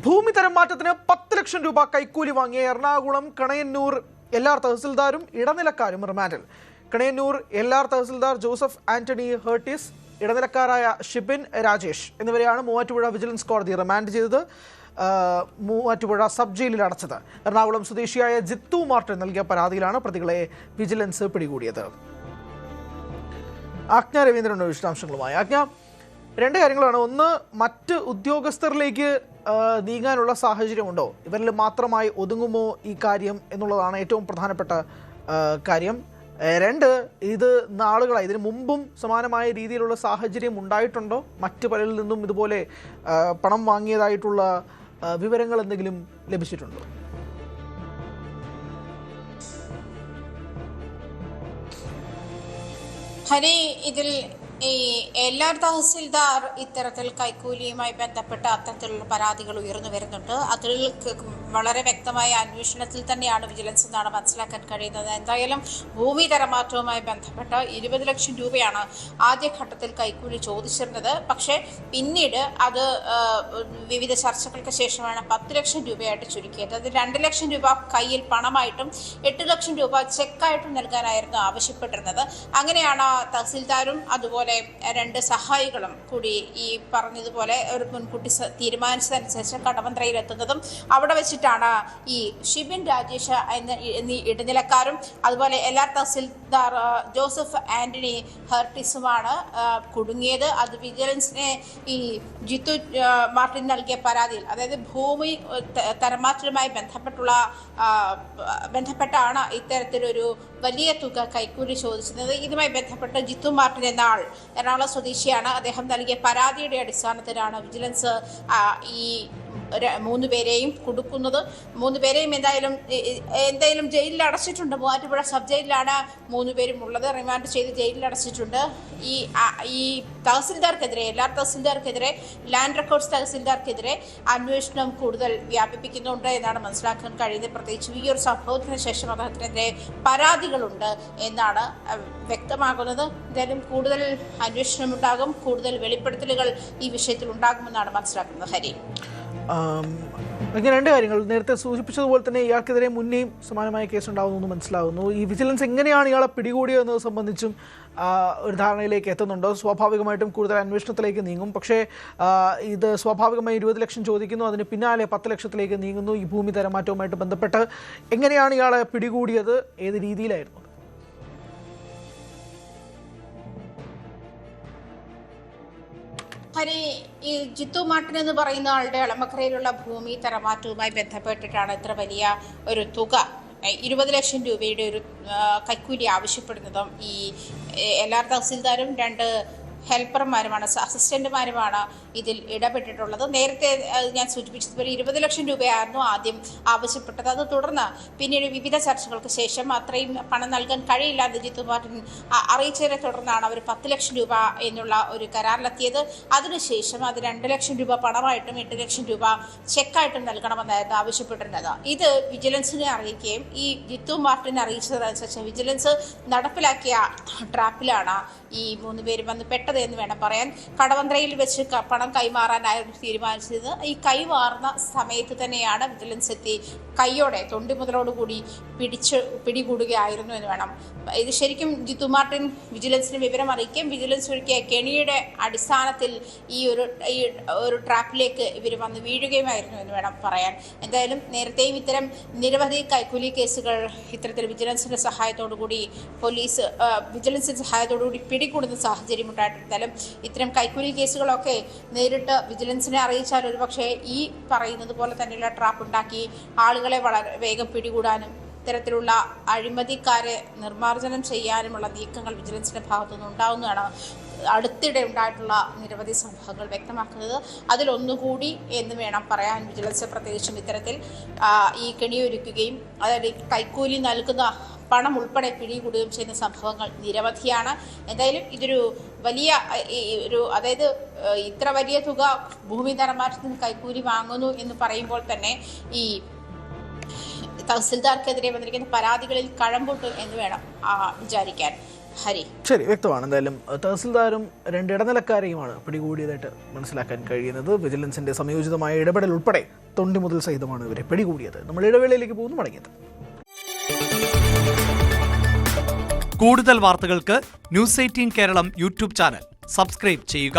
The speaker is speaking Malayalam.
ഭൂമി തരം മാറ്റത്തിന് 10 ലക്ഷം രൂപ കൈക്കൂലി വാങ്ങിയ എറണാകുളം കണയന്നൂർ എൽആർ തഹസിൽദാരും ഇടനിലക്കാരും റിമാൻഡിൽ. കണയന്നൂർ എൽആർ തഹസിൽദാർ ജോസഫ് ആന്റണി ഹേർട്ടിസ്, ഇടനിലക്കാരായ ഷിബിൻ രാജേഷ് എന്നിവരെയാണ് മൂവാറ്റുപുഴ വിജിലൻസ് കോടതി റിമാൻഡ് ചെയ്തത്. മൂവാറ്റുപുഴ സബ് ജയിലിൽ അടച്ചത്. എറണാകുളം സ്വദേശിയായ ജിത്തു മാർട്ടിൻ നൽകിയ പരാതിയിലാണ് പ്രതികളെ വിജിലൻസ് പിടികൂടിയത്. ആജ്ഞ രവീന്ദ്രൻ വിശദാംശങ്ങളുമായി. ആജ്ഞ, രണ്ട് കാര്യങ്ങളാണ്. ഒന്ന്, മറ്റ് ഉദ്യോഗസ്ഥരിലേക്ക് നീങ്ങാനുള്ള സാഹചര്യമുണ്ടോ? ഇവരിൽ മാത്രമായി ഒതുങ്ങുമോ ഈ കാര്യം എന്നുള്ളതാണ് ഏറ്റവും പ്രധാനപ്പെട്ട കാര്യം. രണ്ട്, ഇത് നാളുകളായി ഇതിനു മുമ്പും സമാനമായ രീതിയിലുള്ള സാഹചര്യം ഉണ്ടായിട്ടുണ്ടോ? മറ്റ് പലരിൽ നിന്നും ഇതുപോലെ പണം വാങ്ങിയതായിട്ടുള്ള വിവരങ്ങൾ എന്തെങ്കിലും ലഭിച്ചിട്ടുണ്ടോ? ഹരി, ഇതിൽ ഈ എൽആർ തഹസിൽദാർ ഇത്തരത്തിൽ കൈക്കൂലിയുമായി ബന്ധപ്പെട്ട അത്തരത്തിലുള്ള പരാതികൾ ഉയർന്നു വരുന്നുണ്ട്. അതിൽ വളരെ വ്യക്തമായ അന്വേഷണത്തിൽ തന്നെയാണ് വിജിലൻസ് എന്നാണ് മനസ്സിലാക്കാൻ കഴിയുന്നത്. എന്തായാലും ഭൂമി തരമാറ്റവുമായി ബന്ധപ്പെട്ട 20 ലക്ഷം രൂപയാണ് ആദ്യഘട്ടത്തിൽ കൈക്കൂലി ചോദിച്ചിരുന്നത്. പക്ഷേ പിന്നീട് അത് വിവിധ ചർച്ചകൾക്ക് ശേഷമാണ് 10 ലക്ഷം രൂപയായിട്ട് ചുരുക്കിയത്. അത് 2 ലക്ഷം രൂപ കയ്യിൽ പണമായിട്ടും 8 ലക്ഷം രൂപ ചെക്കായിട്ടും നൽകാനായിരുന്നു ആവശ്യപ്പെട്ടിരുന്നത്. അങ്ങനെയാണ് തഹസിൽദാരും അതുപോലെ 2 സഹായികളും കൂടി ഈ പറഞ്ഞതുപോലെ ഒരു മുൻകൂട്ടി തീരുമാനിച്ചതനുസരിച്ച് കടവന്ത്രയിൽ എത്തുന്നതും അവിടെ വെച്ചിട്ടാണ് ഈ ഷിബിൻ രാജേഷ് എന്നീ ഇടനിലക്കാരും അതുപോലെ എൽആർ തഹസിൽദാർ ജോസഫ് ആന്റണി ഹേർട്ടിസുമാണ് കുടുങ്ങിയത്. അത് വിജിലൻസിനെ ഈ ജിത്തു മാർട്ടിൻ നൽകിയ പരാതിയിൽ, അതായത് ഭൂമി തരമാറ്റലുമായി ബന്ധപ്പെട്ടാണ് ഇത്തരത്തിലൊരു വലിയ തുക കൈക്കൂലി ചോദിച്ചിരുന്നത്. ഇതുമായി ബന്ധപ്പെട്ട് ജിത്തു മാർട്ടിൻ എന്ന ആൾ എറണാകുളം സ്വദേശിയാണ്. അദ്ദേഹം നൽകിയ പരാതിയുടെ അടിസ്ഥാനത്തിലാണ് വിജിലൻസ് ഈ 3 പേരെയും കൊടുക്കുന്നത്. 3 പേരെയും എന്തായാലും ജയിലിൽ അടച്ചിട്ടുണ്ട്. മൂവാറ്റുപുഴ സബ് ജയിലിലാണ് 3 പേരും ഉള്ളത്. റിമാൻഡ് ചെയ്ത് ജയിലിൽ അടച്ചിട്ടുണ്ട്. ഈ തഹസിൽദാർക്കെതിരെ, എൽആർ തഹസിൽദാർക്കെതിരെ, ലാൻഡ് റെക്കോർഡ്സ് തഹസിൽദാർക്കെതിരെ അന്വേഷണം കൂടുതൽ വ്യാപിപ്പിക്കുന്നുണ്ട് എന്നാണ് മനസ്സിലാക്കാൻ കഴിയുന്നത്. പ്രത്യേകിച്ച് ഈ ഒരു സംഭവത്തിന് ശേഷം അദ്ദേഹത്തിനെതിരെ പരാതികളുണ്ട് എന്നാണ് വ്യക്തമാകുന്നത്. എന്തായാലും കൂടുതൽ അന്വേഷണമുണ്ടാകും, കൂടുതൽ വെളിപ്പെടുത്തലുകൾ ഈ വിഷയത്തിൽ ഉണ്ടാകുമെന്നാണ് മനസ്സിലാക്കുന്നത്. ഹരി, അങ്ങനെ 2 കാര്യങ്ങൾ. നേരത്തെ സൂചിപ്പിച്ചതുപോലെ തന്നെ ഇയാൾക്കെതിരെ മുന്നേയും സമാനമായ കേസ് ഉണ്ടാകുന്നു മനസ്സിലാകുന്നു. ഈ വിജിലൻസ് എങ്ങനെയാണ് ഇയാളെ പിടികൂടിയതെന്നത് സംബന്ധിച്ചും ഒരു ധാരണയിലേക്ക് എത്തുന്നുണ്ടോ? സ്വാഭാവികമായിട്ടും കൂടുതൽ അന്വേഷണത്തിലേക്ക് നീങ്ങും. പക്ഷേ ഇത് സ്വാഭാവികമായി 20 ലക്ഷം ചോദിക്കുന്നു, അതിന് പിന്നാലെ 10 ലക്ഷത്തിലേക്ക് നീങ്ങുന്നു. ഈ ഭൂമി തരമാറ്റവുമായിട്ട് ബന്ധപ്പെട്ട് എങ്ങനെയാണ് ഇയാളെ പിടികൂടിയത്? ഏത് രീതിയിലായിരുന്നു? ഹരി, ഈ ജിത്തു മാർട്ടിൻ എന്ന് പറയുന്ന ആളുടെ എളമക്കരയിലുള്ള ഭൂമി തരമാറ്റവുമായി ബന്ധപ്പെട്ടിട്ടാണ് ഇത്ര വലിയ ഒരു തുക, 20 ലക്ഷം രൂപയുടെ ഒരു കൈക്കൂലി ആവശ്യപ്പെടുന്നതും ഈ എൽആർ തഹസിൽദാരും 2 ഹെൽപ്പർമാരുമാണ്, അസിസ്റ്റന്റുമാരുമാണ് ഇതിൽ ഇടപെട്ടിട്ടുള്ളത്. നേരത്തെ ഞാൻ സൂചിപ്പിച്ചതുപോലെ 20 ലക്ഷം രൂപയായിരുന്നു ആദ്യം ആവശ്യപ്പെട്ടത്. അത് തുടർന്ന് പിന്നീട് വിവിധ ചർച്ചകൾക്ക് ശേഷം അത്രയും പണം നൽകാൻ കഴിയില്ല എന്ന് ജിത്തു മാർട്ടിൻ അറിയിച്ചതിനെ തുടർന്നാണ് അവർ 10 ലക്ഷം രൂപ എന്നുള്ള ഒരു കരാറിലെത്തിയത്. അതിനുശേഷം അത് 2 ലക്ഷം രൂപ പണമായിട്ടും 8 ലക്ഷം രൂപ ചെക്കായിട്ടും നൽകണമെന്നായിരുന്നു ആവശ്യപ്പെട്ടിരുന്നത്. ഇത് വിജിലൻസിനെ അറിയിക്കുകയും ഈ ജിത്തു മാർട്ടിൻ അറിയിച്ചതനുസരിച്ച് വിജിലൻസ് നടപ്പിലാക്കിയ ട്രാപ്പിലാണ് ഈ 3 പേരും വന്ന് പെട്ടത് എന്ന് വേണം പറയാൻ. കടവന്ത്രയിൽ വെച്ച് പണം കൈമാറാനായിരുന്നു തീരുമാനിച്ചത്. ഈ കൈമാറുന്ന സമയത്ത് തന്നെയാണ് വിജിലൻസ് എത്തി കൈയോടെ തൊണ്ടി മുതലോടുകൂടി പിടികൂടുകയായിരുന്നു എന്ന് വേണം. ഇത് ശരിക്കും ജിത്തു മാർട്ടിൻ വിജിലൻസിന് വിവരം അറിയിക്കുകയും വിജിലൻസ് ഒരുക്കിയ കെണിയുടെ അടിസ്ഥാനത്തിൽ ഈ ഒരു ട്രാപ്പിലേക്ക് ഇവർ വന്ന് വീഴുകയുമായിരുന്നു എന്ന് വേണം പറയാൻ. എന്തായാലും നേരത്തെയും ഇത്തരം നിരവധി കൈക്കൂലി കേസുകൾ ഇത്തരത്തിൽ വിജിലൻസിന്റെ സഹായത്തോടുകൂടി വിജിലൻസിന്റെ സഹായത്തോടുകൂടി പിടികൂടുന്ന സാഹചര്യം ഉണ്ടായിട്ടുണ്ടാലും ഇത്തരം കൈക്കൂലി കേസുകളൊക്കെ നേരിട്ട് വിജിലൻസിനെ അറിയിച്ചാൽ ഒരുപക്ഷെ ഈ പറയുന്നത് പോലെ തന്നെയുള്ള ട്രാപ്പ് ഉണ്ടാക്കി ആളുകളെ വളരെ വേഗം പിടികൂടാനും ഇത്തരത്തിലുള്ള അഴിമതിക്കാരെ നിർമ്മാർജ്ജനം ചെയ്യാനുമുള്ള നീക്കങ്ങൾ വിജിലൻസിന്റെ ഭാഗത്തുനിന്ന് ഉണ്ടാവുന്നതാണ് അടുത്തിടെ ഉണ്ടായിട്ടുള്ള നിരവധി സംഭവങ്ങൾ വ്യക്തമാക്കുന്നത്. അതിലൊന്നുകൂടി എന്ന് വേണം പറയാൻ. വിജിലൻസ് പ്രത്യേകിച്ചും ഇത്തരത്തിൽ ഈ കെണിയൊരുക്കുകയും അതായത് കൈക്കൂലി നൽകുന്ന പണം ഉൾപ്പെടെ പിടികൂടുകയും ചെയ്യുന്ന സംഭവങ്ങൾ നിരവധിയാണ്. എന്തായാലും ഇതൊരു വലിയ അതായത് ഇത്ര വലിയ തുക ഭൂമി തരമാറ്റത്തിന് കൈക്കൂലി വാങ്ങുന്നു എന്ന് പറയുമ്പോൾ തന്നെ ഈ തഹസിൽദാർക്കെതിരെ വന്നിരിക്കുന്ന പരാതികളിൽ കഴമ്പുണ്ട് എന്ന് വേണം വിചാരിക്കാൻ. ഹരി, ശരി, വ്യക്തമാണ്. എന്തായാലും തഹസിൽദാരും 2 ഇടനിലക്കാരെയുമാണ് പിടികൂടിയതായിട്ട് മനസ്സിലാക്കാൻ കഴിയുന്നത്. വിജിലൻസിന്റെ സംയോജിതമായ ഇടപെടൽ ഉൾപ്പെടെ തൊണ്ടി മുതൽ സഹിതമാണ് ഇവരെ പിടികൂടിയത്. നമ്മൾ ഇടവേളയിലേക്ക് പോകുന്നു, മടങ്ങിയത്. കൂടുതൽ വാർത്തകൾക്ക് News 18 Keralam YouTube channel subscribe ചെയ്യുക.